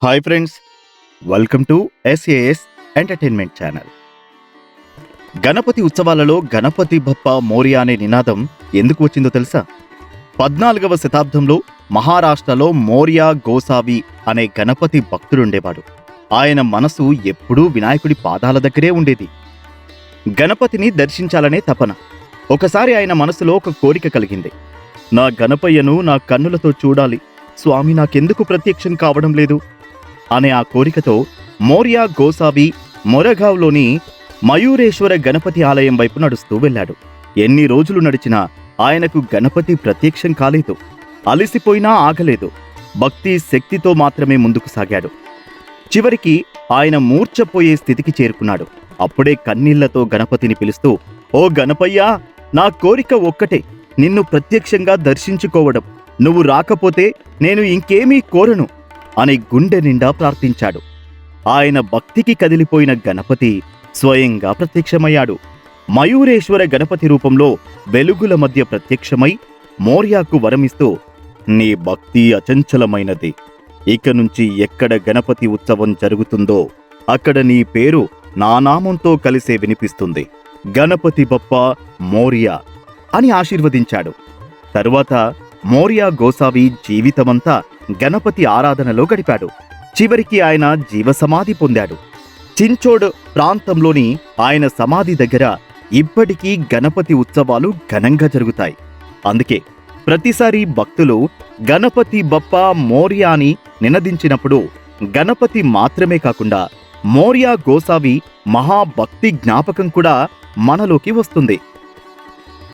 Hi friends, welcome to SAS entertainment channel. Ganapati ఉత్సవాలలో గణపతి బప్పా మోరియా అనే నినాదం ఎందుకు వచ్చిందో తెలుసా? 14వ శతాబ్దంలో మహారాష్ట్రలో మోరియా గోసావి అనే గణపతి భక్తుడుండేవాడు. ఆయన మనసు ఎప్పుడూ వినాయకుడి పాదాల దగ్గరే ఉండేది. గణపతిని దర్శించాలనే తపన. ఒకసారి ఆయన మనసులో ఒక కోరిక కలిగింది. నా గణపయ్యను నా కన్నులతో చూడాలి, స్వామి నాకెందుకు ప్రత్యక్షం కావడం లేదు అనే ఆ కోరికతో మోరియా గోసావి మొరగావ్లోని మయూరేశ్వర గణపతి ఆలయం వైపు నడుస్తూ వెళ్ళాడు. ఎన్ని రోజులు నడిచినా ఆయనకు గణపతి ప్రత్యక్షం కాలేదు. అలసిపోయినా ఆగలేదు. భక్తి శక్తితో మాత్రమే ముందుకు సాగాడు. చివరికి ఆయన మూర్ఛపోయే స్థితికి చేరుకున్నాడు. అప్పుడే కన్నీళ్లతో గణపతిని పిలుస్తూ, ఓ గణపయ్యా, నా కోరిక ఒక్కటే, నిన్ను ప్రత్యక్షంగా దర్శించుకోవడం. నువ్వు రాకపోతే నేను ఇంకేమీ కోరను అని గుండె నిండా ప్రార్థించాడు. ఆయన భక్తికి కదిలిపోయిన గణపతి స్వయంగా ప్రత్యక్షమయ్యాడు. మయూరేశ్వర గణపతి రూపంలో వెలుగుల మధ్య ప్రత్యక్షమై మోర్యాకు వరమిస్తూ, నీ భక్తి అచంచలమైనది. ఇక నుంచి ఎక్కడ గణపతి ఉత్సవం జరుగుతుందో అక్కడ నీ పేరు నా నామంతో కలిసే వినిపిస్తుంది. గణపతి బప్పా మోరియా అని ఆశీర్వదించాడు. తరువాత మోరియా గోసావి జీవితమంతా గణపతి ఆరాధనలో గడిపాడు. చివరికి ఆయన జీవసమాధి పొందాడు. చించోడ్ ప్రాంతంలోని ఆయన సమాధి దగ్గర ఇప్పటికీ గణపతి ఉత్సవాలు ఘనంగా జరుగుతాయి. అందుకే ప్రతిసారి భక్తులు గణపతి బప్పా మోరియా అని నినదించినప్పుడు గణపతి మాత్రమే కాకుండా మోరియా గోసావి మహాభక్తి జ్ఞాపకం కూడా మనలోకి వస్తుంది.